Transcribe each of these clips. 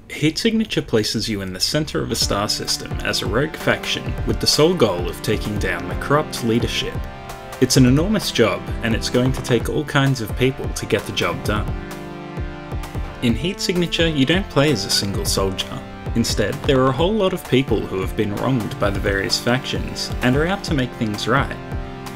Heat Signature places you in the centre of a star system as a rogue faction with the sole goal of taking down the corrupt leadership. It's an enormous job, and it's going to take all kinds of people to get the job done. In Heat Signature, you don't play as a single soldier. Instead, there are a whole lot of people who have been wronged by the various factions and are out to make things right.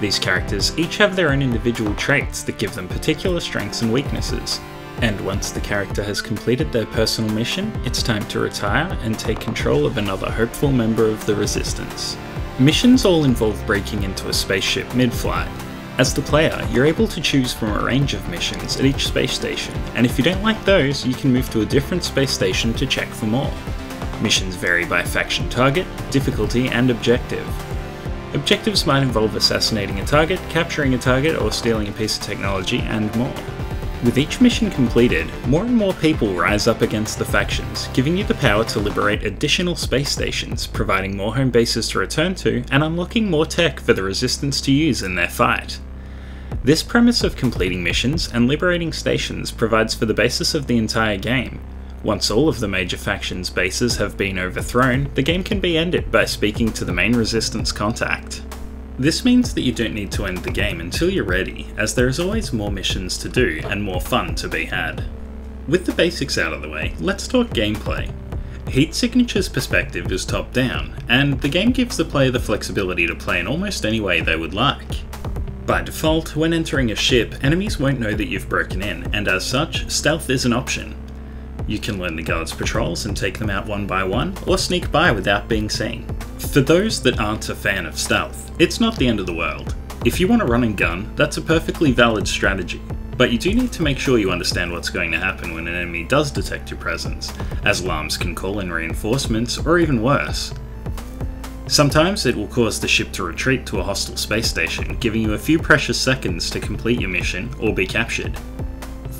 These characters each have their own individual traits that give them particular strengths and weaknesses. And once the character has completed their personal mission, it's time to retire and take control of another hopeful member of the Resistance. Missions all involve breaking into a spaceship mid-flight. As the player, you're able to choose from a range of missions at each space station, and if you don't like those, you can move to a different space station to check for more. Missions vary by faction target, difficulty, and objective. Objectives might involve assassinating a target, capturing a target, or stealing a piece of technology, and more. With each mission completed, more and more people rise up against the factions, giving you the power to liberate additional space stations, providing more home bases to return to, and unlocking more tech for the Resistance to use in their fight. This premise of completing missions and liberating stations provides for the basis of the entire game. Once all of the major factions' bases have been overthrown, the game can be ended by speaking to the main Resistance contact. This means that you don't need to end the game until you're ready, as there is always more missions to do and more fun to be had. With the basics out of the way, let's talk gameplay. Heat Signature's perspective is top-down, and the game gives the player the flexibility to play in almost any way they would like. By default, when entering a ship, enemies won't know that you've broken in, and as such, stealth is an option. You can learn the guards' patrols and take them out one by one, or sneak by without being seen. For those that aren't a fan of stealth, it's not the end of the world. If you want to run and gun, that's a perfectly valid strategy, but you do need to make sure you understand what's going to happen when an enemy does detect your presence, as alarms can call in reinforcements, or even worse. Sometimes it will cause the ship to retreat to a hostile space station, giving you a few precious seconds to complete your mission or be captured.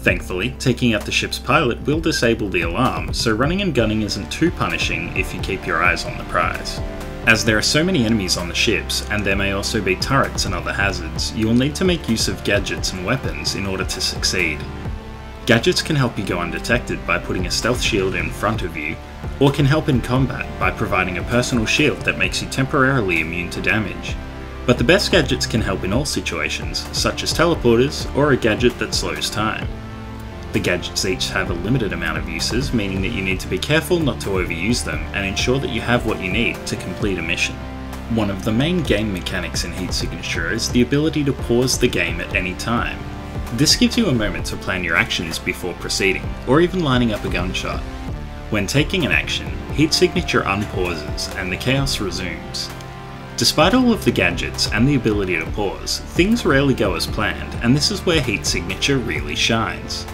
Thankfully, taking out the ship's pilot will disable the alarm, so running and gunning isn't too punishing if you keep your eyes on the prize. As there are so many enemies on the ships, and there may also be turrets and other hazards, you will need to make use of gadgets and weapons in order to succeed. Gadgets can help you go undetected by putting a stealth shield in front of you, or can help in combat by providing a personal shield that makes you temporarily immune to damage. But the best gadgets can help in all situations, such as teleporters or a gadget that slows time. The gadgets each have a limited amount of uses, meaning that you need to be careful not to overuse them and ensure that you have what you need to complete a mission. One of the main game mechanics in Heat Signature is the ability to pause the game at any time. This gives you a moment to plan your actions before proceeding, or even lining up a gunshot. When taking an action, Heat Signature unpauses and the chaos resumes. Despite all of the gadgets and the ability to pause, things rarely go as planned, and this is where Heat Signature really shines.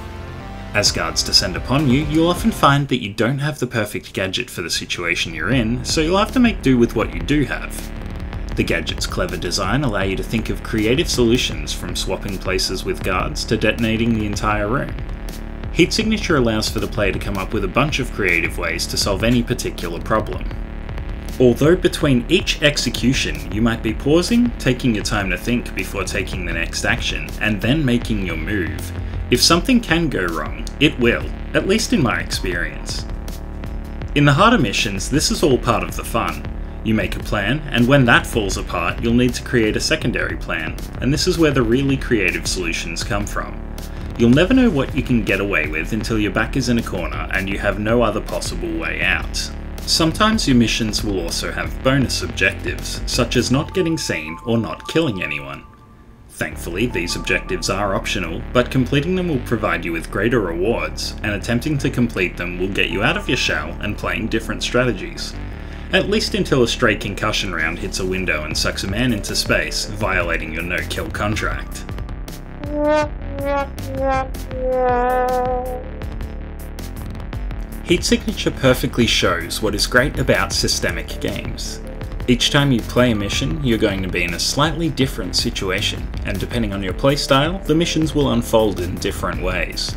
As guards descend upon you, you'll often find that you don't have the perfect gadget for the situation you're in, so you'll have to make do with what you do have. The gadget's clever design allow you to think of creative solutions, from swapping places with guards to detonating the entire room. Heat Signature allows for the player to come up with a bunch of creative ways to solve any particular problem. Although between each execution you might be pausing, taking your time to think before taking the next action, and then making your move, if something can go wrong, it will, at least in my experience. In the harder missions, this is all part of the fun. You make a plan, and when that falls apart, you'll need to create a secondary plan, and this is where the really creative solutions come from. You'll never know what you can get away with until your back is in a corner and you have no other possible way out. Sometimes your missions will also have bonus objectives, such as not getting seen or not killing anyone. Thankfully, these objectives are optional, but completing them will provide you with greater rewards, and attempting to complete them will get you out of your shell and playing different strategies. At least until a stray concussion round hits a window and sucks a man into space, violating your no-kill contract. Heat Signature perfectly shows what is great about systemic games. Each time you play a mission, you're going to be in a slightly different situation, and depending on your playstyle, the missions will unfold in different ways.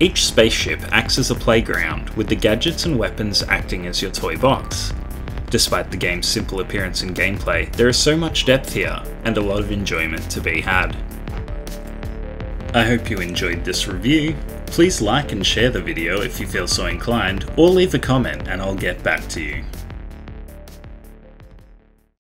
Each spaceship acts as a playground, with the gadgets and weapons acting as your toy box. Despite the game's simple appearance and gameplay, there is so much depth here, and a lot of enjoyment to be had. I hope you enjoyed this review. Please like and share the video if you feel so inclined, or leave a comment and I'll get back to you.